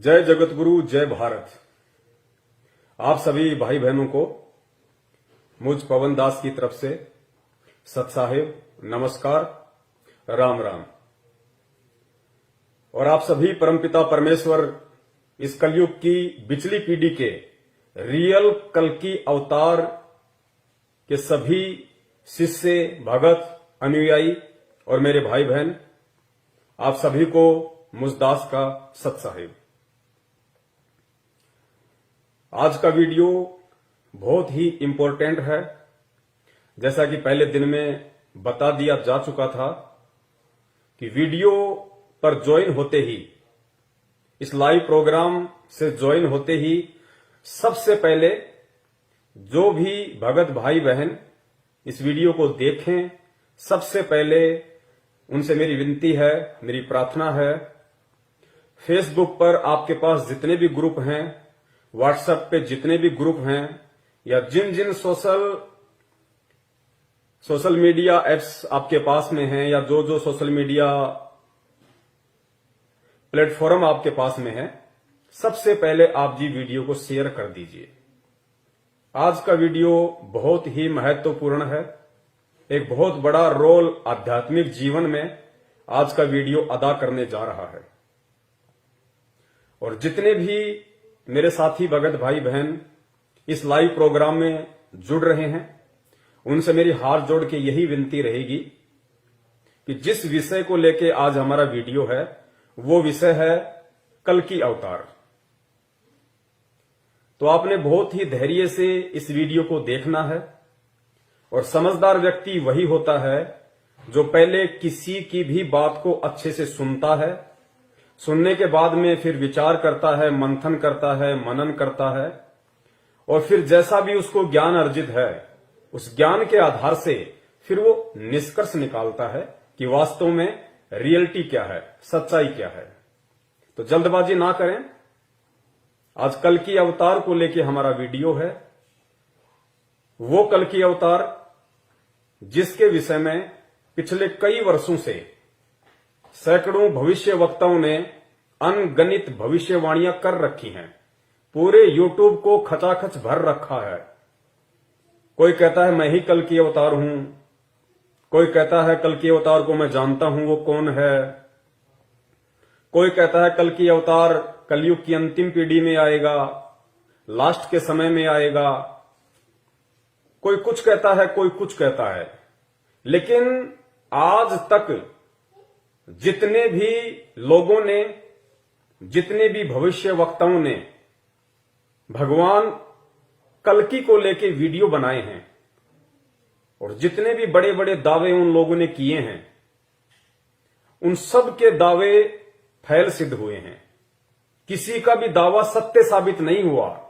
जय जगतगुरु, जय भारत। आप सभी भाई बहनों को मुझ पवन दास की तरफ से सत साहिब नमस्कार, राम राम। और आप सभी परमपिता परमेश्वर इस कलयुग की बिचली पीढ़ी के रियल कल्कि अवतार के सभी शिष्य, भगत, अनुयायी और मेरे भाई बहन, आप सभी को मुझ दास का सत साहिब। आज का वीडियो बहुत ही इंपॉर्टेंट है। जैसा कि पहले दिन में बता दिया जा चुका था कि वीडियो पर ज्वाइन होते ही, इस लाइव प्रोग्राम से ज्वाइन होते ही सबसे पहले जो भी भगत भाई बहन इस वीडियो को देखें, सबसे पहले उनसे मेरी विनती है, मेरी प्रार्थना है, फेसबुक पर आपके पास जितने भी ग्रुप हैं, व्हाट्सएप पे जितने भी ग्रुप हैं, या जिन जिन सोशल मीडिया एप्स आपके पास में हैं, या जो जो सोशल मीडिया प्लेटफॉर्म आपके पास में है, सबसे पहले आप जी वीडियो को शेयर कर दीजिए। आज का वीडियो बहुत ही महत्वपूर्ण है। एक बहुत बड़ा रोल आध्यात्मिक जीवन में आज का वीडियो अदा करने जा रहा है। और जितने भी मेरे साथी भगत भाई बहन इस लाइव प्रोग्राम में जुड़ रहे हैं, उनसे मेरी हाथ जोड़ के यही विनती रहेगी कि जिस विषय को लेके आज हमारा वीडियो है, वो विषय है कल्कि अवतार। तो आपने बहुत ही धैर्य से इस वीडियो को देखना है। और समझदार व्यक्ति वही होता है जो पहले किसी की भी बात को अच्छे से सुनता है, सुनने के बाद में फिर विचार करता है, मंथन करता है, मनन करता है, और फिर जैसा भी उसको ज्ञान अर्जित है, उस ज्ञान के आधार से फिर वो निष्कर्ष निकालता है कि वास्तव में रियलिटी क्या है, सच्चाई क्या है। तो जल्दबाजी ना करें। आज कल्कि अवतार को लेके हमारा वीडियो है। वो कल्कि अवतार जिसके विषय में पिछले कई वर्षों से सैकड़ों भविष्य वक्ताओं ने अनगणित भविष्यवाणियां कर रखी हैं। पूरे यूट्यूब को खचाखच भर रखा है। कोई कहता है मैं ही कल्कि अवतार हूं, कोई कहता है कल्कि अवतार को मैं जानता हूं, वो कौन है। कोई कहता है कल्कि अवतार कलयुग की अंतिम पीढ़ी में आएगा, लास्ट के समय में आएगा। कोई कुछ कहता है, कोई कुछ कहता है। लेकिन आज तक जितने भी लोगों ने, जितने भी भविष्य वक्ताओं ने भगवान कल्कि को लेके वीडियो बनाए हैं, और जितने भी बड़े बड़े दावे उन लोगों ने किए हैं, उन सब के दावे फैल सिद्ध हुए हैं। किसी का भी दावा सत्य साबित नहीं हुआ।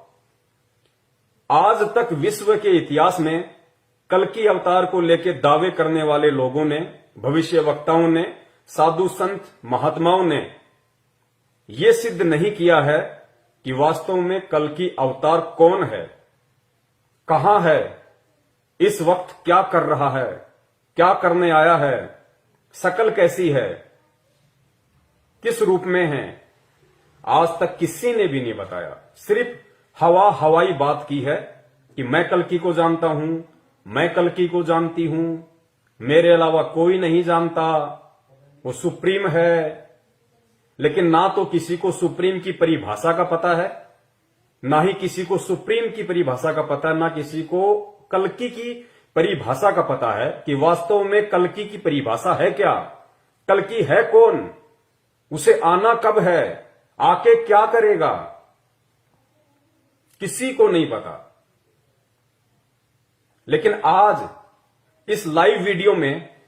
आज तक विश्व के इतिहास में कल्कि अवतार को लेकर दावे करने वाले लोगों ने, भविष्य वक्ताओं ने, साधु संत महात्माओं ने यह सिद्ध नहीं किया है कि वास्तव में कल्कि अवतार कौन है, कहां है, इस वक्त क्या कर रहा है, क्या करने आया है, शकल कैसी है, किस रूप में है। आज तक किसी ने भी नहीं बताया। सिर्फ हवाई बात की है कि मैं कल्कि को जानता हूं, मैं कल्कि को जानती हूं, मेरे अलावा कोई नहीं जानता, वो सुप्रीम है। लेकिन ना तो किसी को सुप्रीम की परिभाषा का पता है, ना ही किसी को सुप्रीम की परिभाषा का पता है, ना किसी को कल्कि की परिभाषा का पता है कि वास्तव में कल्कि की परिभाषा है क्या, कल्कि है कौन, उसे आना कब है, आके क्या करेगा, किसी को नहीं पता। लेकिन आज इस लाइव वीडियो में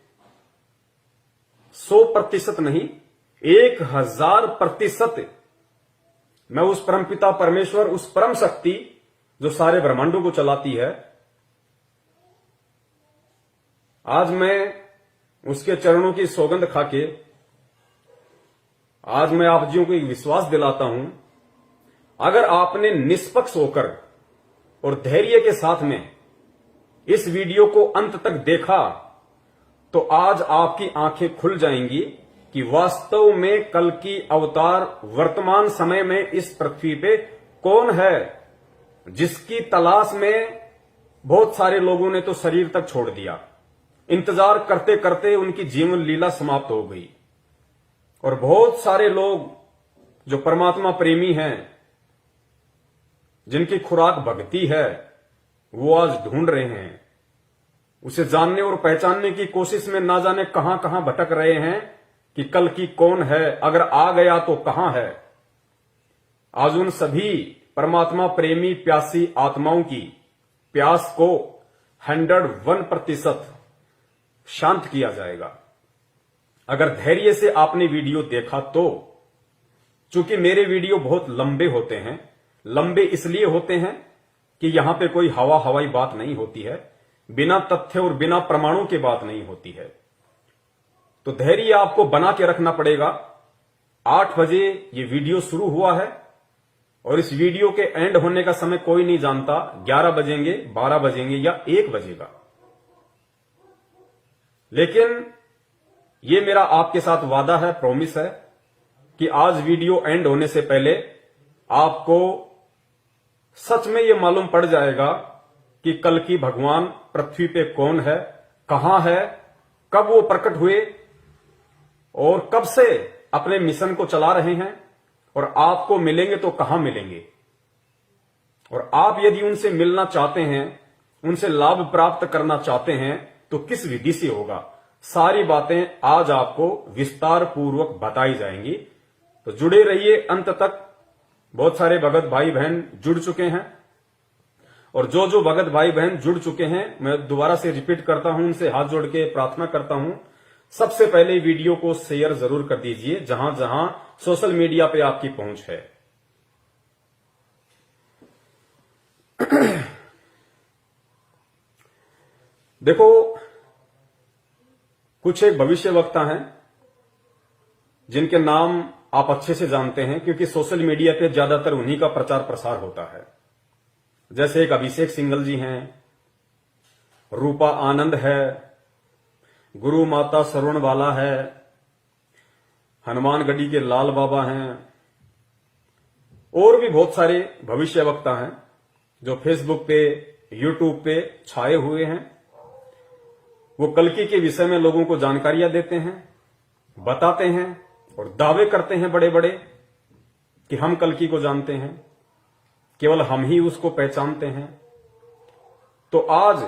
100% नहीं, 1000% मैं उस परमपिता परमेश्वर, उस परम शक्ति जो सारे ब्रह्मांडों को चलाती है, आज मैं उसके चरणों की सौगंध खाके आज मैं आप जियों को एक विश्वास दिलाता हूं। अगर आपने निष्पक्ष होकर और धैर्य के साथ में इस वीडियो को अंत तक देखा, तो आज आपकी आंखें खुल जाएंगी कि वास्तव में कल की अवतार वर्तमान समय में इस पृथ्वी पे कौन है, जिसकी तलाश में बहुत सारे लोगों ने तो शरीर तक छोड़ दिया। इंतजार करते करते उनकी जीवन लीला समाप्त हो गई। और बहुत सारे लोग जो परमात्मा प्रेमी हैं, जिनकी खुराक भक्ति है, वो आज ढूंढ रहे हैं, उसे जानने और पहचानने की कोशिश में ना जाने कहां कहां भटक रहे हैं कि कल की कौन है, अगर आ गया तो कहां है। आज उन सभी परमात्मा प्रेमी प्यासी आत्माओं की प्यास को 101% शांत किया जाएगा। अगर धैर्य से आपने वीडियो देखा तो, चूंकि मेरे वीडियो बहुत लंबे होते हैं, लंबे इसलिए होते हैं कि यहां पे कोई हवाई बात नहीं होती है, बिना तथ्य और बिना प्रमाणों के बात नहीं होती है। तो धैर्य आपको बना के रखना पड़ेगा। 8 बजे ये वीडियो शुरू हुआ है और इस वीडियो के एंड होने का समय कोई नहीं जानता, 11 बजेंगे, 12 बजेंगे या 1 बजेगा। लेकिन ये मेरा आपके साथ वादा है, प्रॉमिस है कि आज वीडियो एंड होने से पहले आपको सच में ये मालूम पड़ जाएगा कि कल की भगवान पृथ्वी पे कौन है, कहां है, कब वो प्रकट हुए और कब से अपने मिशन को चला रहे हैं, और आपको मिलेंगे तो कहां मिलेंगे। और आप यदि उनसे मिलना चाहते हैं, उनसे लाभ प्राप्त करना चाहते हैं, तो किस विधि से होगा, सारी बातें आज आपको विस्तार पूर्वक बताई जाएंगी। तो जुड़े रहिए अंत तक। बहुत सारे भगत भाई बहन जुड़ चुके हैं, और जो भगत भाई बहन जुड़ चुके हैं, मैं दोबारा से रिपीट करता हूं, उनसे हाथ जोड़ के प्रार्थना करता हूं, सबसे पहले वीडियो को शेयर जरूर कर दीजिए जहां जहां सोशल मीडिया पे आपकी पहुंच है। देखो, कुछ एक भविष्य वक्ता हैं जिनके नाम आप अच्छे से जानते हैं, क्योंकि सोशल मीडिया पे ज्यादातर उन्हीं का प्रचार प्रसार होता है। जैसे एक अभिषेक सिंघल जी हैं, रूपा आनंद है, गुरु माता सरवणबाला है, हनुमानगढ़ी के लाल बाबा हैं, और भी बहुत सारे भविष्य वक्ता हैं जो फेसबुक पे, यूट्यूब पे छाए हुए हैं। वो कल्कि के विषय में लोगों को जानकारियां देते हैं, बताते हैं और दावे करते हैं बड़े बड़े कि हम कल्कि को जानते हैं, केवल हम ही उसको पहचानते हैं। तो आज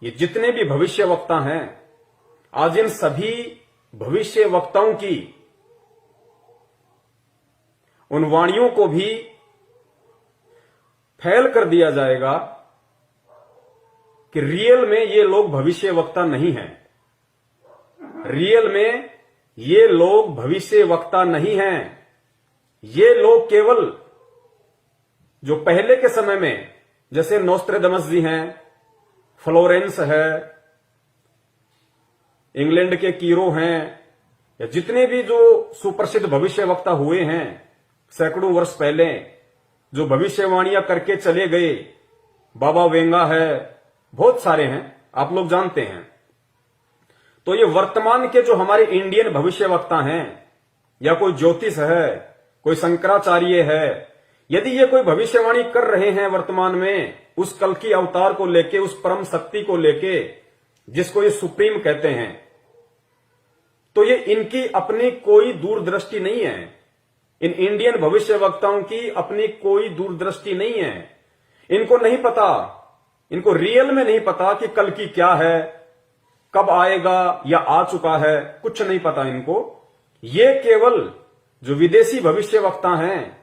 ये जितने भी भविष्य वक्ता हैं, आज इन सभी भविष्य वक्ताओं की उन वाणियों को भी फैल कर दिया जाएगा कि रियल में ये लोग भविष्य वक्ता नहीं हैं। रियल में ये लोग भविष्य वक्ता नहीं हैं। ये लोग केवल जो पहले के समय में, जैसे नोस्ट्रेडमस जी हैं, फ्लोरेंस है, इंग्लैंड के कीरो हैं, या जितने भी जो सुप्रसिद्ध भविष्य वक्ता हुए हैं सैकड़ों वर्ष पहले, जो भविष्यवाणियां करके चले गए, बाबा वेंगा है, बहुत सारे हैं, आप लोग जानते हैं। तो ये वर्तमान के जो हमारे इंडियन भविष्य वक्ता हैं, या कोई ज्योतिष है, कोई शंकराचार्य है, यदि ये कोई भविष्यवाणी कर रहे हैं वर्तमान में उस कल की अवतार को लेके, उस परम शक्ति को लेके, जिसको ये सुप्रीम कहते हैं, तो ये इनकी अपनी कोई दूरदृष्टि नहीं है। इन इंडियन भविष्य वक्ताओं की अपनी कोई दूरदृष्टि नहीं है। इनको नहीं पता, इनको रियल में नहीं पता कि कल की क्या है, कब आएगा या आ चुका है, कुछ नहीं पता इनको। ये केवल जो विदेशी भविष्य वक्ता हैं,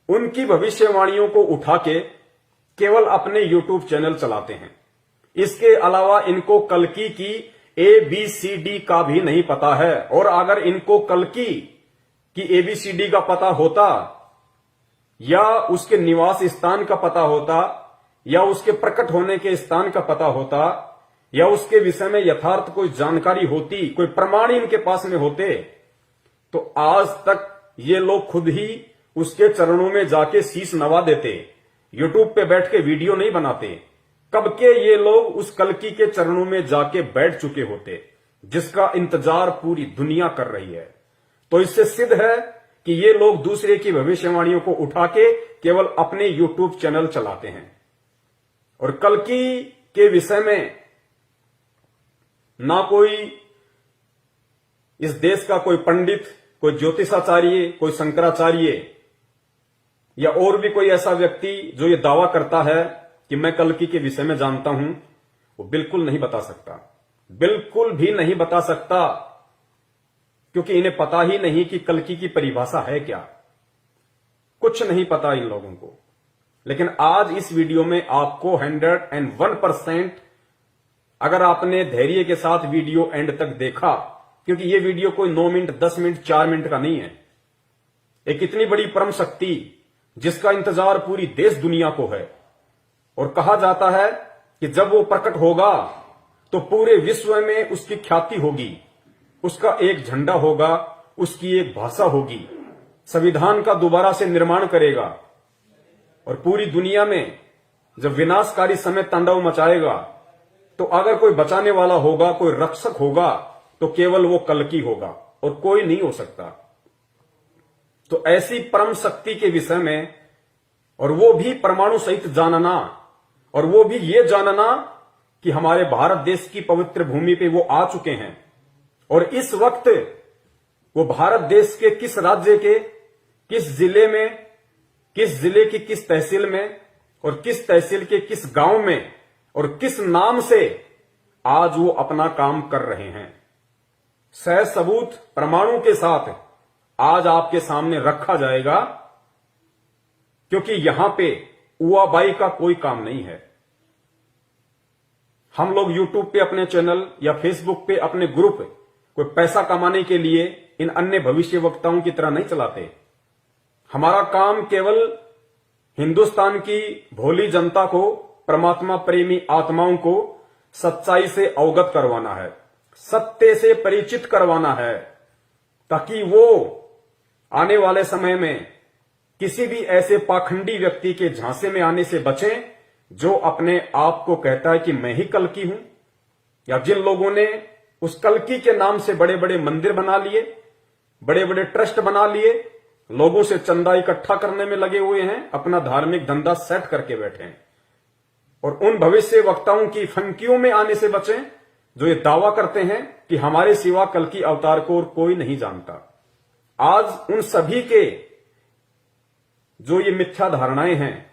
उनकी भविष्यवाणियों को उठा के केवल अपने यूट्यूब चैनल चलाते हैं। इसके अलावा इनको कल्कि की ABCD का भी नहीं पता है। और अगर इनको कल्कि की ABCD का पता होता, या उसके निवास स्थान का पता होता, या उसके प्रकट होने के स्थान का पता होता, या उसके विषय में यथार्थ कोई जानकारी होती, कोई प्रमाण इनके पास में होते, तो आज तक ये लोग खुद ही उसके चरणों में जाके शीश नवा देते। यूट्यूब पे बैठ के वीडियो नहीं बनाते। कब के ये लोग उस कल्कि के चरणों में जाके बैठ चुके होते। जिसका इंतजार पूरी दुनिया कर रही है। तो इससे सिद्ध है कि ये लोग दूसरे की भविष्यवाणियों को उठा के केवल अपने यूट्यूब चैनल चलाते हैं। और कल्कि के विषय में ना कोई इस देश का कोई पंडित, कोई ज्योतिषाचार्य, कोई शंकराचार्य या और भी कोई ऐसा व्यक्ति जो ये दावा करता है कि मैं कल्कि के विषय में जानता हूं, वो बिल्कुल नहीं बता सकता, बिल्कुल भी नहीं बता सकता, क्योंकि इन्हें पता ही नहीं कि कल्कि की परिभाषा है क्या। कुछ नहीं पता इन लोगों को। लेकिन आज इस वीडियो में आपको 101% अगर आपने धैर्य के साथ वीडियो एंड तक देखा, क्योंकि ये वीडियो कोई 9 मिनट, 10 मिनट, 4 मिनट का नहीं है। एक इतनी बड़ी परम शक्ति जिसका इंतजार पूरी देश दुनिया को है, और कहा जाता है कि जब वो प्रकट होगा तो पूरे विश्व में उसकी ख्याति होगी, उसका एक झंडा होगा, उसकी एक भाषा होगी, संविधान का दोबारा से निर्माण करेगा, और पूरी दुनिया में जब विनाशकारी समय तांडव मचाएगा तो अगर कोई बचाने वाला होगा, कोई रक्षक होगा, तो केवल वो कल्कि होगा और कोई नहीं हो सकता। तो ऐसी परम शक्ति के विषय में, और वो भी परमाणु सहित जानना, और वो भी ये जानना कि हमारे भारत देश की पवित्र भूमि पे वो आ चुके हैं, और इस वक्त वो भारत देश के किस राज्य के किस जिले में, किस जिले की किस तहसील में, और किस तहसील के किस गांव में, और किस नाम से आज वो अपना काम कर रहे हैं, सह सबूत प्रमाणों के साथ आज आपके सामने रखा जाएगा। क्योंकि यहां पे उआबाई का कोई काम नहीं है। हम लोग यूट्यूब पे अपने चैनल या फेसबुक पे अपने ग्रुप कोई पैसा कमाने के लिए इन अन्य भविष्य वक्ताओं की तरह नहीं चलाते। हमारा काम केवल हिंदुस्तान की भोली जनता को, परमात्मा प्रेमी आत्माओं को सच्चाई से अवगत करवाना है, सत्य से परिचित करवाना है, ताकि वो आने वाले समय में किसी भी ऐसे पाखंडी व्यक्ति के झांसे में आने से बचें जो अपने आप को कहता है कि मैं ही कल्कि हूं, या जिन लोगों ने उस कल्कि के नाम से बड़े बड़े मंदिर बना लिए, बड़े बड़े ट्रस्ट बना लिए, लोगों से चंदा इकट्ठा करने में लगे हुए हैं, अपना धार्मिक धंधा सेट करके बैठे हैं। और उन भविष्य वक्ताओं की फंकियों में आने से बचें जो ये दावा करते हैं कि हमारे सिवा कल्कि अवतार को और कोई नहीं जानता। आज उन सभी के जो ये मिथ्या धारणाएं हैं,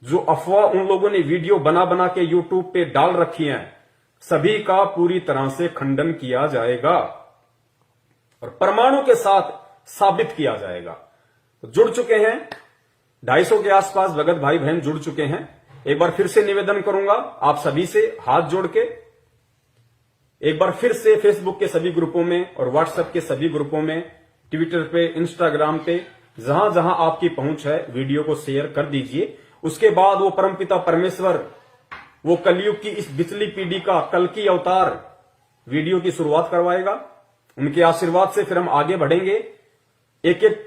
जो अफवाह उन लोगों ने वीडियो बना बना के यूट्यूब पे डाल रखी हैं, सभी का पूरी तरह से खंडन किया जाएगा और परमाणु के साथ साबित किया जाएगा। तो जुड़ चुके हैं 250 के आसपास भगत भाई बहन जुड़ चुके हैं। एक बार फिर से निवेदन करूंगा आप सभी से हाथ जोड़ के, एक बार फिर से फेसबुक के सभी ग्रुपों में और व्हाट्सएप के सभी ग्रुपों में, ट्विटर पे, इंस्टाग्राम पे, जहां जहां आपकी पहुंच है वीडियो को शेयर कर दीजिए। उसके बाद वो परमपिता परमेश्वर, वो कलयुग की इस बिचली पीढ़ी का कल्कि अवतार वीडियो की शुरुआत करवाएगा। उनके आशीर्वाद से फिर हम आगे बढ़ेंगे, एक एक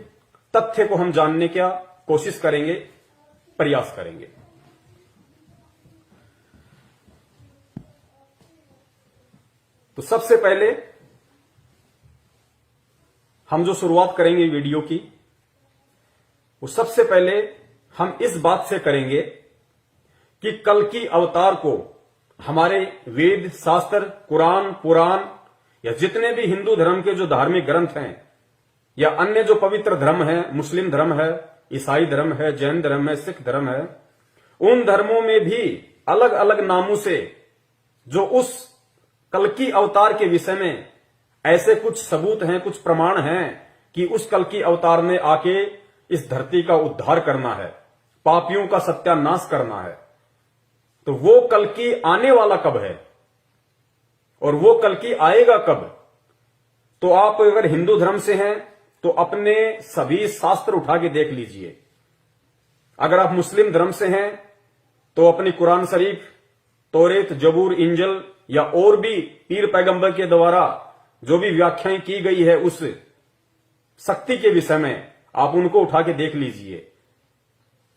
तथ्य को हम जानने की कोशिश करेंगे, प्रयास करेंगे। तो सबसे पहले हम जो शुरुआत करेंगे वीडियो की, वो सबसे पहले हम इस बात से करेंगे कि कल्कि अवतार को हमारे वेद, शास्त्र, कुरान, पुराण या जितने भी हिंदू धर्म के जो धार्मिक ग्रंथ हैं या अन्य जो पवित्र धर्म है, मुस्लिम धर्म है, ईसाई धर्म है, जैन धर्म है, सिख धर्म है, उन धर्मों में भी अलग अलग नामों से जो उस कल्कि अवतार के विषय में ऐसे कुछ सबूत हैं, कुछ प्रमाण हैं कि उस कल्कि अवतार ने आके इस धरती का उद्धार करना है, पापियों का सत्यानाश करना है। तो वो कल्कि आने वाला कब है और वो कल्कि आएगा कब? तो आप अगर हिंदू धर्म से हैं तो अपने सभी शास्त्र उठा के देख लीजिए। अगर आप मुस्लिम धर्म से हैं तो अपनी कुरान शरीफ, तौरेत, जबूर, इंजल या और भी पीर पैगंबर के द्वारा जो भी व्याख्याएं की गई है उस शक्ति के विषय में, आप उनको उठा के देख लीजिए।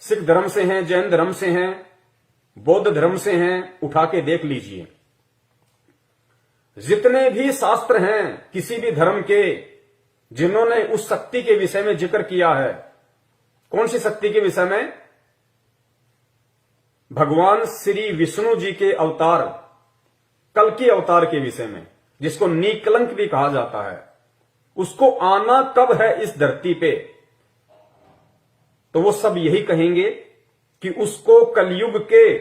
सिख धर्म से हैं, जैन धर्म से हैं, बौद्ध धर्म से हैं, उठा के देख लीजिए। जितने भी शास्त्र हैं किसी भी धर्म के, जिन्होंने उस शक्ति के विषय में जिक्र किया है, कौन सी शक्ति के विषय में? भगवान श्री विष्णु जी के अवतार, कल्कि अवतार के विषय में, जिसको निकलंक भी कहा जाता है, उसको आना कब है इस धरती पे, तो वो सब यही कहेंगे कि उसको कलयुग के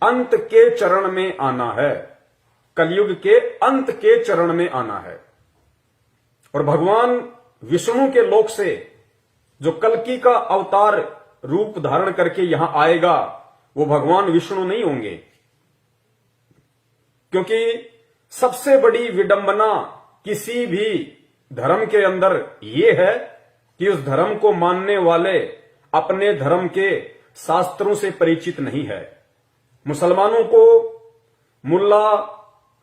अंत के चरण में आना है, कलयुग के अंत के चरण में आना है। और भगवान विष्णु के लोक से जो कल्कि का अवतार रूप धारण करके यहां आएगा, वो भगवान विष्णु नहीं होंगे, क्योंकि सबसे बड़ी विडंबना किसी भी धर्म के अंदर यह है कि उस धर्म को मानने वाले अपने धर्म के शास्त्रों से परिचित नहीं है। मुसलमानों को मुल्ला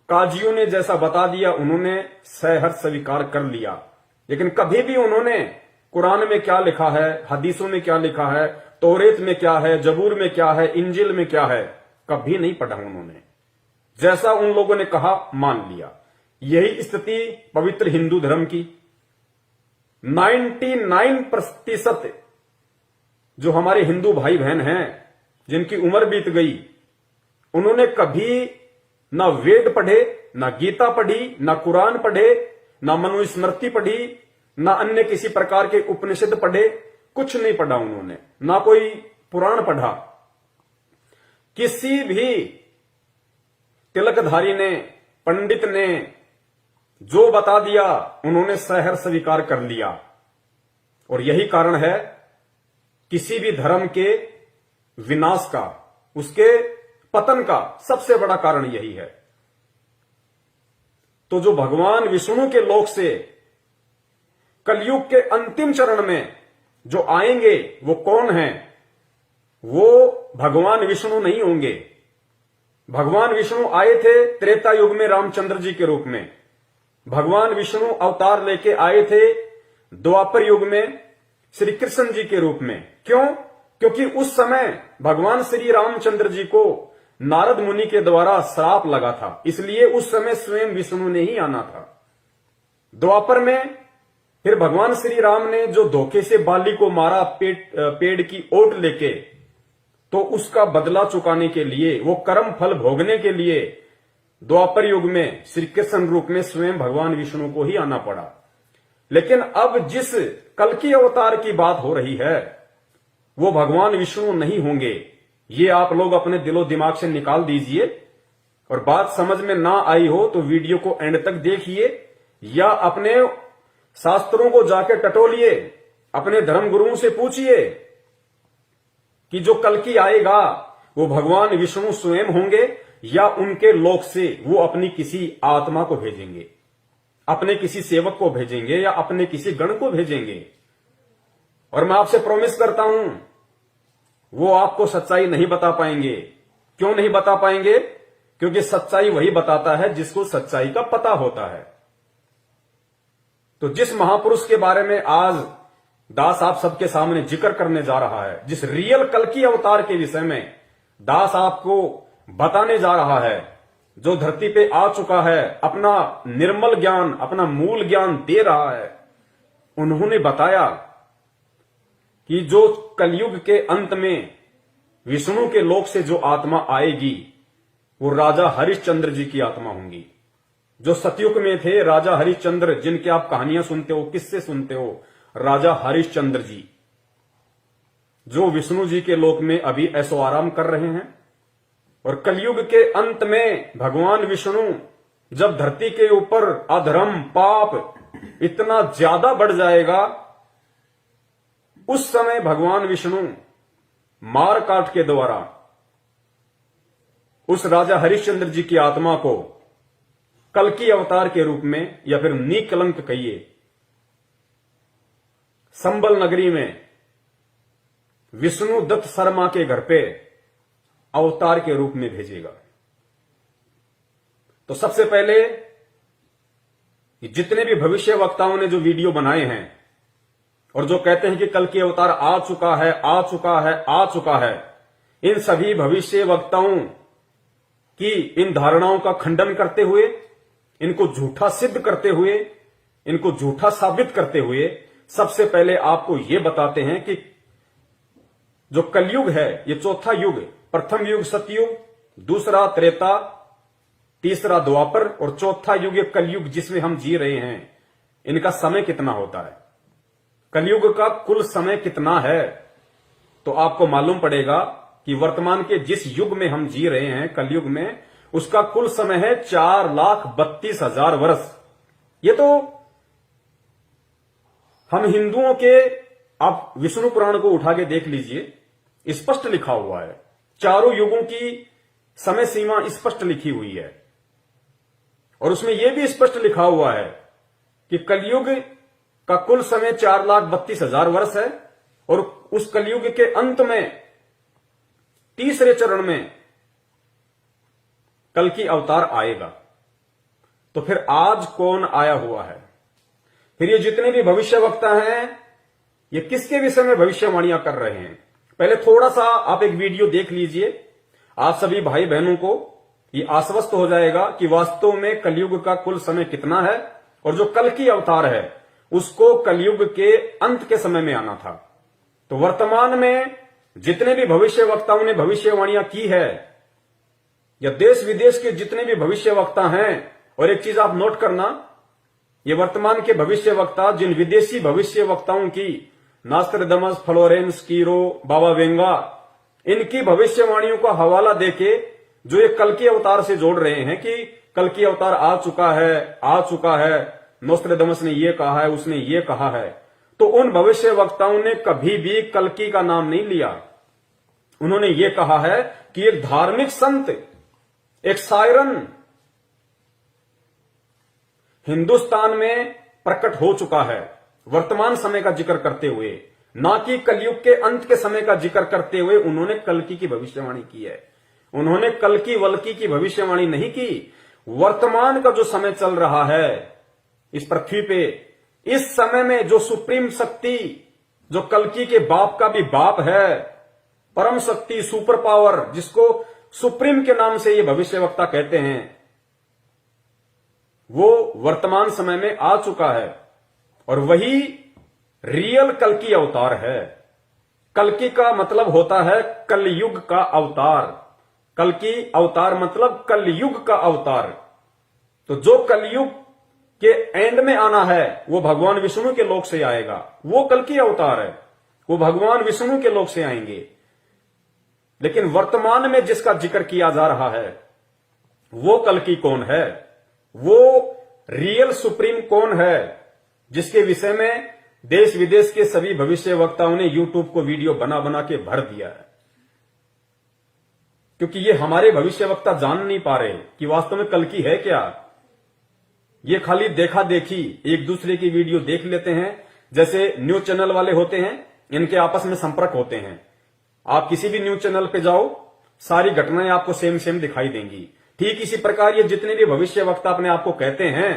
काजियों ने जैसा बता दिया, उन्होंने सहर्ष स्वीकार कर लिया, लेकिन कभी भी उन्होंने कुरान में क्या लिखा है, हदीसों में क्या लिखा है, तौरेत में क्या है, जबूर में क्या है, इंजिल में क्या है, कभी नहीं पढ़ा उन्होंने। जैसा उन लोगों ने कहा मान लिया। यही स्थिति पवित्र हिंदू धर्म की 99% जो हमारे हिंदू भाई बहन हैं, जिनकी उम्र बीत गई, उन्होंने कभी ना वेद पढ़े, ना गीता पढ़ी, ना कुरान पढ़े, ना मनुस्मृति पढ़ी, ना अन्य किसी प्रकार के उपनिषद पढ़े, कुछ नहीं पढ़ा उन्होंने, ना कोई पुराण पढ़ा। किसी भी तिलकधारी ने, पंडित ने जो बता दिया, उन्होंने सहर्ष स्वीकार कर लिया। और यही कारण है किसी भी धर्म के विनाश का, उसके पतन का सबसे बड़ा कारण यही है। तो जो भगवान विष्णु के लोक से कलयुग के अंतिम चरण में जो आएंगे, वो कौन है? वो भगवान विष्णु नहीं होंगे। भगवान विष्णु आए थे त्रेता युग में रामचंद्र जी के रूप में, भगवान विष्णु अवतार लेके आए थे द्वापर युग में श्री कृष्ण जी के रूप में। क्यों? क्योंकि उस समय भगवान श्री रामचंद्र जी को नारद मुनि के द्वारा श्राप लगा था, इसलिए उस समय स्वयं विष्णु ने ही आना था। द्वापर में फिर भगवान श्री राम ने जो धोखे से बाली को मारा पेड़ की ओट लेके, तो उसका बदला चुकाने के लिए, वो कर्म फल भोगने के लिए द्वापर युग में श्री कृष्ण रूप में स्वयं भगवान विष्णु को ही आना पड़ा। लेकिन अब जिस कल्कि अवतार की बात हो रही है, वो भगवान विष्णु नहीं होंगे। ये आप लोग अपने दिलो दिमाग से निकाल दीजिए, और बात समझ में ना आई हो तो वीडियो को एंड तक देखिए, या अपने शास्त्रों को जाके टटोलिए, अपने धर्म गुरुओं से पूछिए कि जो कल्कि आएगा वो भगवान विष्णु स्वयं होंगे, या उनके लोक से वो अपनी किसी आत्मा को भेजेंगे, अपने किसी सेवक को भेजेंगे, या अपने किसी गण को भेजेंगे। और मैं आपसे प्रॉमिस करता हूं, वो आपको सच्चाई नहीं बता पाएंगे। क्यों नहीं बता पाएंगे? क्योंकि सच्चाई वही बताता है जिसको सच्चाई का पता होता है। तो जिस महापुरुष के बारे में आज दास आप सबके सामने जिक्र करने जा रहा है, जिस रियल कल्कि अवतार के विषय में दास आपको बताने जा रहा है, जो धरती पे आ चुका है, अपना निर्मल ज्ञान, अपना मूल ज्ञान दे रहा है, उन्होंने बताया कि जो कलयुग के अंत में विष्णु के लोक से जो आत्मा आएगी, वो राजा हरिश्चंद्र जी की आत्मा होंगी। जो सतयुग में थे राजा हरिश्चंद्र, जिनके आप कहानियां सुनते हो, किससे सुनते हो, राजा हरिश्चंद्र जी, जो विष्णु जी के लोक में अभी ऐसो आराम कर रहे हैं। और कलयुग के अंत में भगवान विष्णु जब धरती के ऊपर अधर्म पाप इतना ज्यादा बढ़ जाएगा, उस समय भगवान विष्णु मार काट के द्वारा उस राजा हरिश्चंद्र जी की आत्मा को कल्कि अवतार के रूप में, या फिर निकलंक कहिए, संबल नगरी में विष्णु दत्त शर्मा के घर पे अवतार के रूप में भेजेगा। तो सबसे पहले जितने भी भविष्य वक्ताओं ने जो वीडियो बनाए हैं और जो कहते हैं कि कल्कि अवतार आ चुका है, आ चुका है, आ चुका है, इन सभी भविष्य वक्ताओं कि इन धारणाओं का खंडन करते हुए, इनको झूठा सिद्ध करते हुए, इनको झूठा साबित करते हुए सबसे पहले आपको यह बताते हैं कि जो कलयुग है ये चौथा युग, प्रथम युग सतयुग, दूसरा त्रेता, तीसरा द्वापर और चौथा युग ये कलयुग जिसमें हम जी रहे हैं, इनका समय कितना होता है, कलयुग का कुल समय कितना है। तो आपको मालूम पड़ेगा कि वर्तमान के जिस युग में हम जी रहे हैं कलयुग में, उसका कुल समय है 4,32,000 वर्ष। ये तो हम हिंदुओं के, आप विष्णु पुराण को उठा के देख लीजिए, स्पष्ट लिखा हुआ है, चारों युगों की समय सीमा स्पष्ट लिखी हुई है और उसमें यह भी स्पष्ट लिखा हुआ है कि कलयुग का कुल समय 4,32,000 वर्ष है और उस कलयुग के अंत में तीसरे चरण में कल की अवतार आएगा। तो फिर आज कौन आया हुआ है? फिर ये जितने भी भविष्यवक्ता हैं ये किसके विषय में भविष्यवाणियां कर रहे हैं? पहले थोड़ा सा आप एक वीडियो देख लीजिए, आप सभी भाई बहनों को ये आश्वस्त हो जाएगा कि वास्तव में कलयुग का कुल समय कितना है और जो कल की अवतार है उसको कलयुग के अंत के समय में आना था। तो वर्तमान में जितने भी भविष्यवक्ताओं ने भविष्यवाणियां की है, या देश विदेश के जितने भी भविष्यवक्ता हैं, और एक चीज आप नोट करना, ये वर्तमान के भविष्यवक्ता जिन विदेशी भविष्यवक्ताओं की, नास्ट्राडामस, फ्लोरेंस, कीरो, बाबा वेंगा, इनकी भविष्यवाणियों का हवाला देके जो ये कल की अवतार से जोड़ रहे हैं कि कल की अवतार आ चुका है, नोस्ट्राडामस ने ये कहा है, उसने ये कहा है, तो उन भविष्यवक्ताओं ने कभी भी कल्कि का नाम नहीं लिया। उन्होंने ये कहा है कि एक धार्मिक संत, एक सायरन हिंदुस्तान में प्रकट हो चुका है, वर्तमान समय का जिक्र करते हुए, ना कि कलयुग के अंत के समय का जिक्र करते हुए उन्होंने कल्कि की भविष्यवाणी की है। उन्होंने कल्कि वल्कि की भविष्यवाणी नहीं की। वर्तमान का जो समय चल रहा है इस पृथ्वी पे, इस समय में जो सुप्रीम शक्ति, जो कल्कि के बाप का भी बाप है, परम शक्ति, सुपर पावर, जिसको सुप्रीम के नाम से ये भविष्यवक्ता कहते हैं, वो वर्तमान समय में आ चुका है और वही रियल कल्कि अवतार है। कल्कि का मतलब होता है कलयुग का अवतार। कल्कि अवतार मतलब कलयुग का अवतार। तो जो कलयुग के एंड में आना है वो भगवान विष्णु के लोक से आएगा, वो कल्कि अवतार है, वो भगवान विष्णु के लोक से आएंगे। लेकिन वर्तमान में जिसका जिक्र किया जा रहा है वो कल्कि कौन है, वो रियल सुप्रीम कौन है, जिसके विषय में देश विदेश के सभी भविष्यवक्ताओं ने यूट्यूब को वीडियो बना बना के भर दिया है। क्योंकि ये हमारे भविष्यवक्ता जान नहीं पा रहे कि वास्तव में कल्कि है क्या। ये खाली देखा देखी एक दूसरे की वीडियो देख लेते हैं, जैसे न्यूज चैनल वाले होते हैं, इनके आपस में संपर्क होते हैं। आप किसी भी न्यूज चैनल पे जाओ, सारी घटनाएं आपको सेम सेम दिखाई देंगी। ठीक इसी प्रकार ये जितने भी भविष्यवक्ता अपने आप को कहते हैं,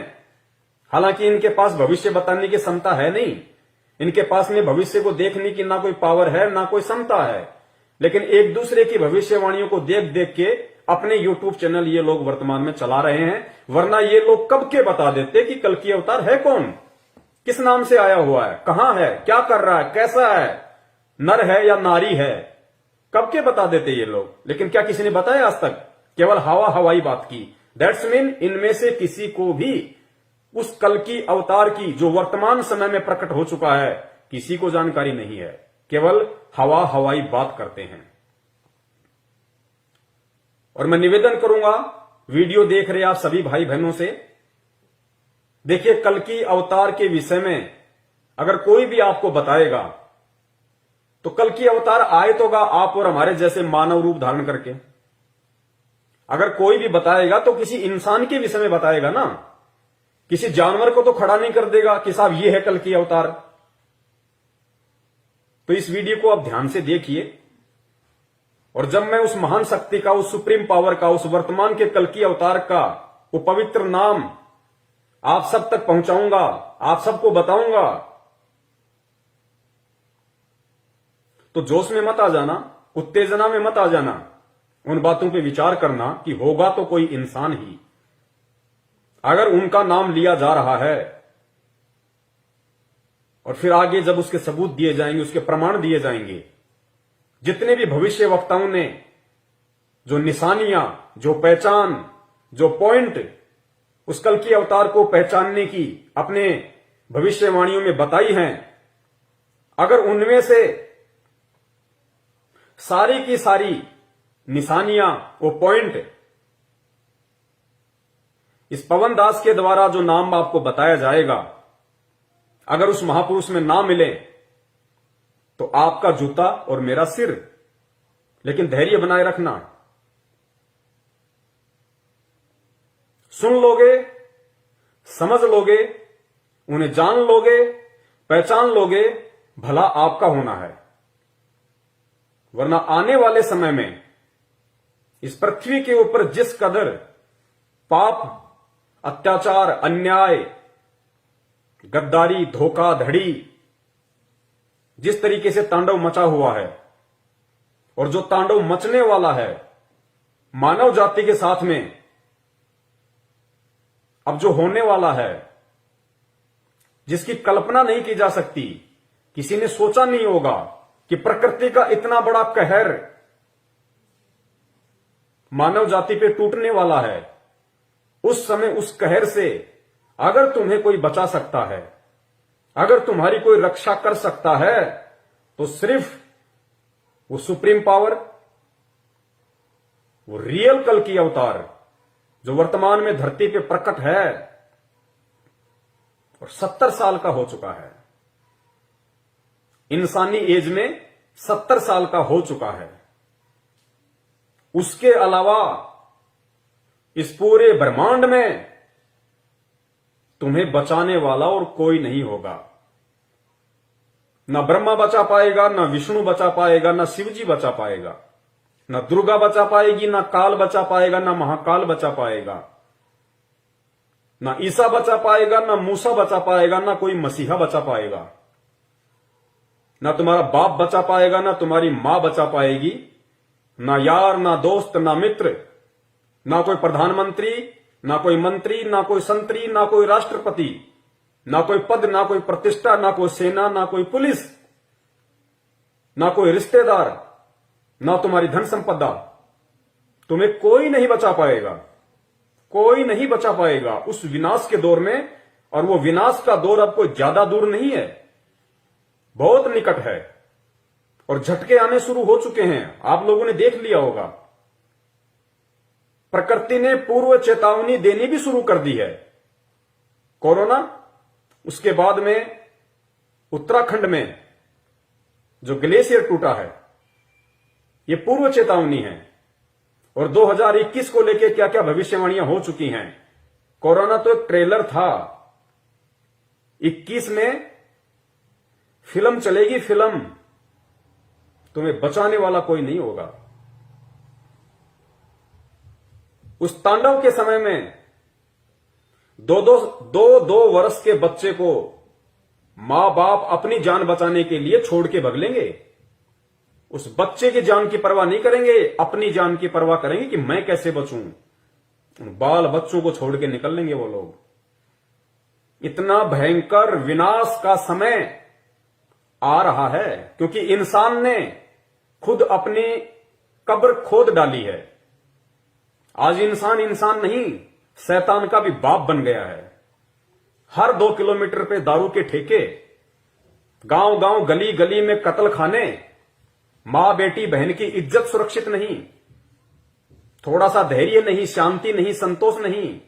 हालांकि इनके पास भविष्य बताने की क्षमता है नहीं, इनके पास में भविष्य को देखने की ना कोई पावर है ना कोई क्षमता है, लेकिन एक दूसरे की भविष्यवाणियों को देख देख के अपने यूट्यूब चैनल ये लोग वर्तमान में चला रहे हैं। वरना ये लोग कब के बता देते कि कल्कि अवतार है कौन, किस नाम से आया हुआ है, कहां है, क्या कर रहा है, कैसा है, नर है या नारी है, कब के बता देते ये लोग। लेकिन क्या किसी ने बताया आज तक? केवल हवा हवाई बात की। दैट्स मीन इनमें से किसी को भी उस कल्कि अवतार की जो वर्तमान समय में प्रकट हो चुका है, किसी को जानकारी नहीं है, केवल हवा हवाई बात करते हैं। और मैं निवेदन करूंगा वीडियो देख रहे आप सभी भाई बहनों से, देखिए कल्कि अवतार के विषय में अगर कोई भी आपको बताएगा तो कल्कि अवतार आए तो होगा आप और हमारे जैसे मानव रूप धारण करके। अगर कोई भी बताएगा तो किसी इंसान के विषय में बताएगा ना, किसी जानवर को तो खड़ा नहीं कर देगा कि साहब ये है कल्कि अवतार। तो इस वीडियो को आप ध्यान से देखिए, और जब मैं उस महान शक्ति का, उस सुप्रीम पावर का, उस वर्तमान के कल्कि अवतार का वो पवित्र नाम आप सब तक पहुंचाऊंगा, आप सबको बताऊंगा, तो जोश में मत आ जाना, उत्तेजना में मत आ जाना। उन बातों पे विचार करना कि होगा तो कोई इंसान ही। अगर उनका नाम लिया जा रहा है और फिर आगे जब उसके सबूत दिए जाएंगे, उसके प्रमाण दिए जाएंगे, जितने भी भविष्य वक्ताओं ने जो निशानियां, जो पहचान, जो पॉइंट उस कल की अवतार को पहचानने की अपने भविष्यवाणियों में बताई हैं, अगर उनमें से सारी की सारी निशानियां, वो पॉइंट इस पवन दास के द्वारा जो नाम आपको बताया जाएगा, अगर उस महापुरुष में ना मिले तो आपका जूता और मेरा सिर। लेकिन धैर्य बनाए रखना, सुन लोगे, समझ लोगे, उन्हें जान लोगे, पहचान लोगे, भला आपका होना है। वरना आने वाले समय में इस पृथ्वी के ऊपर जिस कदर पाप, अत्याचार, अन्याय, गद्दारी, धोखाधड़ी जिस तरीके से तांडव मचा हुआ है और जो तांडव मचने वाला है मानव जाति के साथ में, अब जो होने वाला है, जिसकी कल्पना नहीं की जा सकती, किसी ने सोचा नहीं होगा कि प्रकृति का इतना बड़ा कहर मानव जाति पे टूटने वाला है। उस समय उस कहर से अगर तुम्हें कोई बचा सकता है, अगर तुम्हारी कोई रक्षा कर सकता है, तो सिर्फ वो सुप्रीम पावर, वो रियल कल की अवतार जो वर्तमान में धरती पे प्रकट है और 70 साल का हो चुका है, इंसानी एज में 70 साल का हो चुका है। उसके अलावा इस पूरे ब्रह्मांड में तुम्हें बचाने वाला और कोई नहीं होगा। ना ब्रह्मा बचा पाएगा, ना विष्णु बचा पाएगा, ना शिवजी बचा पाएगा, ना दुर्गा बचा पाएगी, ना काल बचा पाएगा, ना महाकाल बचा पाएगा, ना ईसा बचा पाएगा, ना मूसा बचा पाएगा, ना कोई मसीहा बचा पाएगा, ना तुम्हारा बाप बचा पाएगा, ना तुम्हारी मां बचा पाएगी, ना यार, ना दोस्त, ना मित्र, ना कोई प्रधानमंत्री, ना कोई मंत्री, ना कोई संतरी, ना कोई राष्ट्रपति, ना कोई पद, ना कोई प्रतिष्ठा, ना कोई सेना, ना कोई पुलिस, ना कोई रिश्तेदार, ना तुम्हारी धन संपदा। तुम्हें कोई नहीं बचा पाएगा, कोई नहीं बचा पाएगा उस विनाश के दौर में। और वो विनाश का दौर अब कोई ज्यादा दूर नहीं है, बहुत निकट है और झटके आने शुरू हो चुके हैं। आप लोगों ने देख लिया होगा, प्रकृति ने पूर्व चेतावनी देनी भी शुरू कर दी है। कोरोना, उसके बाद में उत्तराखंड में जो ग्लेशियर टूटा है, ये पूर्व चेतावनी है। और 2021 को लेके क्या क्या भविष्यवाणियां हो चुकी हैं। कोरोना तो एक ट्रेलर था, 21 में फिल्म चलेगी, फिल्म। तुम्हें बचाने वाला कोई नहीं होगा। उस तांडव के समय में दो वर्ष के बच्चे को मां बाप अपनी जान बचाने के लिए छोड़ के भग लेंगे। उस बच्चे की जान की परवाह नहीं करेंगे, अपनी जान की परवाह करेंगे कि मैं कैसे बचूं। उन बाल बच्चों को छोड़ के निकल लेंगे वो लोग। इतना भयंकर विनाश का समय आ रहा है क्योंकि इंसान ने खुद अपनी कब्र खोद डाली है। आज इंसान इंसान नहीं, शैतान का भी बाप बन गया है। हर 2 किलोमीटर पे दारू के ठेके, गांव गांव गली गली में कत्ल खाने, मां बेटी बहन की इज्जत सुरक्षित नहीं, थोड़ा सा धैर्य नहीं, शांति नहीं, संतोष नहीं,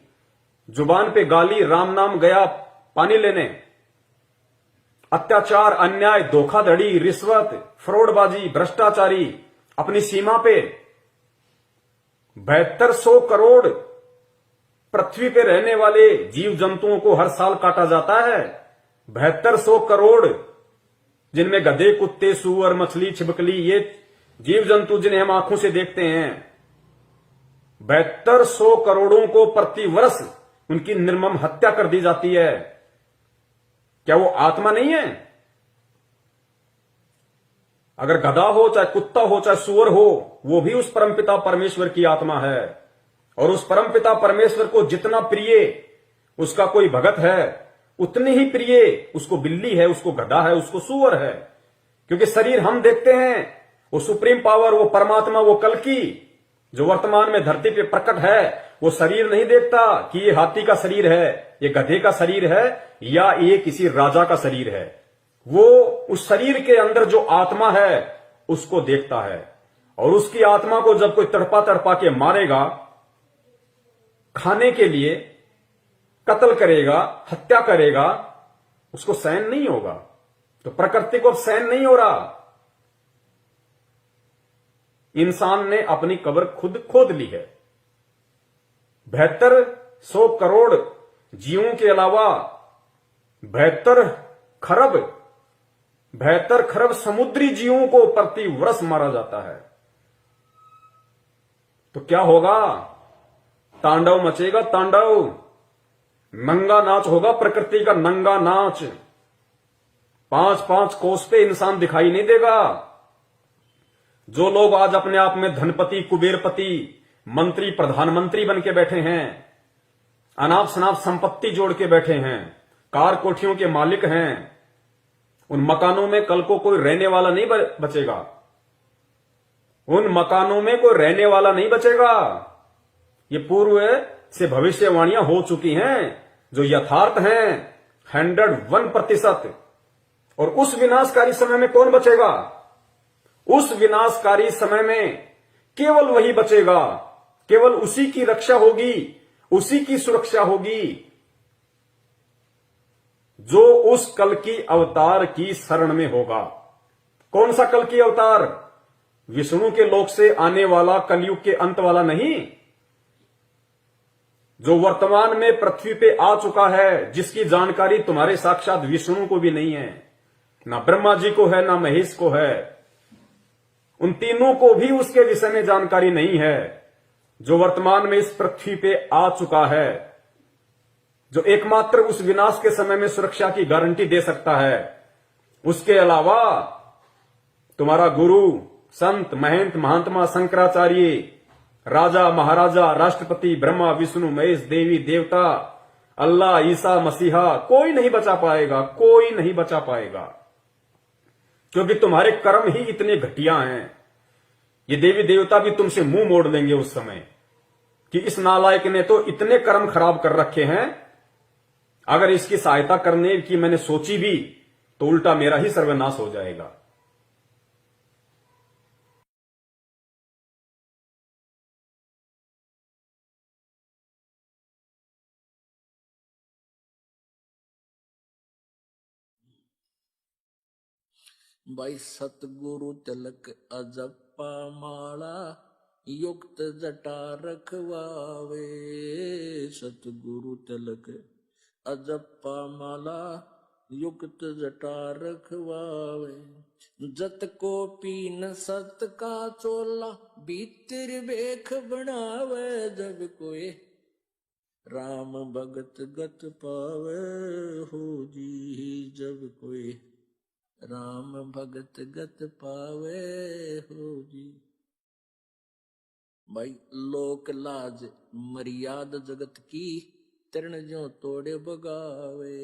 जुबान पे गाली, राम नाम गया पानी लेने, अत्याचार, अन्याय, धोखाधड़ी, रिश्वत, फ्रॉडबाजी, भ्रष्टाचारी अपनी सीमा पे। 7200 करोड़ पृथ्वी पे रहने वाले जीव जंतुओं को हर साल काटा जाता है। 7200 करोड़, जिनमें गधे, कुत्ते, सूअर, मछली, छिपकली, ये जीव जंतु जिन्हें हम आंखों से देखते हैं। 7200 करोड़ों को प्रति वर्ष उनकी निर्मम हत्या कर दी जाती है। क्या वो आत्मा नहीं है? अगर गधा हो, चाहे कुत्ता हो, चाहे सुअर हो, वो भी उस परमपिता परमेश्वर की आत्मा है। और उस परमपिता परमेश्वर को जितना प्रिय उसका कोई भगत है, उतनी ही प्रिय उसको बिल्ली है, उसको गधा है, उसको सुअर है। क्योंकि शरीर हम देखते हैं, वो सुप्रीम पावर, वो परमात्मा, वो कल्कि जो वर्तमान में धरती पे प्रकट है, वो शरीर नहीं देखता कि ये हाथी का शरीर है, ये गधे का शरीर है, या ये किसी राजा का शरीर है। वो उस शरीर के अंदर जो आत्मा है उसको देखता है। और उसकी आत्मा को जब कोई तड़पा तड़पा के मारेगा, खाने के लिए कत्ल करेगा, हत्या करेगा, उसको सहन नहीं होगा। तो प्रकृति को अब सहन नहीं हो रहा। इंसान ने अपनी कब्र खुद खोद ली है। 7200 करोड़ जीवों के अलावा 72 खरब समुद्री जीवों को प्रति वर्ष मारा जाता है। तो क्या होगा? तांडव मचेगा, तांडव। नंगा नाच होगा, प्रकृति का नंगा नाच। 5-5 कोस पे इंसान दिखाई नहीं देगा। जो लोग आज अपने आप में धनपति, कुबेरपति, मंत्री, प्रधानमंत्री बन के बैठे हैं, अनाप शनाप संपत्ति जोड़ के बैठे हैं, कार कोठियों के मालिक हैं, उन मकानों में कल को कोई रहने वाला नहीं बचेगा। उन मकानों में कोई रहने वाला नहीं बचेगा। ये पूर्व से भविष्यवाणियां हो चुकी हैं, जो यथार्थ हैं 101%। और उस विनाशकारी समय में कौन बचेगा? उस विनाशकारी समय में केवल वही बचेगा, केवल उसी की रक्षा होगी, उसी की सुरक्षा होगी जो उस कल की अवतार की शरण में होगा। कौन सा कल की अवतार? विष्णु के लोक से आने वाला, कलयुग के अंत वाला नहीं, जो वर्तमान में पृथ्वी पे आ चुका है, जिसकी जानकारी तुम्हारे साक्षात विष्णु को भी नहीं है, ना ब्रह्मा जी को है, ना महेश को है। उन तीनों को भी उसके विषय में जानकारी नहीं है। जो वर्तमान में इस पृथ्वी पे आ चुका है, जो एकमात्र उस विनाश के समय में सुरक्षा की गारंटी दे सकता है, उसके अलावा तुम्हारा गुरु, संत, महंत, महात्मा, शंकराचार्य, राजा, महाराजा, राष्ट्रपति, ब्रह्मा, विष्णु, महेश, देवी, देवता, अल्लाह, ईसा मसीहा, कोई नहीं बचा पाएगा, कोई नहीं बचा पाएगा। क्योंकि तुम्हारे कर्म ही इतने घटिया हैं। ये देवी देवता भी तुमसे मुंह मोड़ लेंगे उस समय कि इस नालायक ने तो इतने कर्म खराब कर रखे हैं, अगर इसकी सहायता करने की मैंने सोची भी तो उल्टा मेरा ही सर्वनाश हो जाएगा। भाई सतगुरु तिलक अजप्पा माला युक्त जटा रखवावे। सतगुरु तिलक अजप्पा माला युक्त जटा रखवावे। जत को पीन सत का चोला भीतर बेख बनावे। जब कोई राम भगत गत पावे हो जी। जब कोई राम भगत गत पावे हो जी। भाई लोक लाज मर्याद जगत की तरण जो तोड़े बगावे।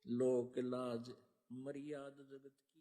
लोक लाज मर्याद जगत की।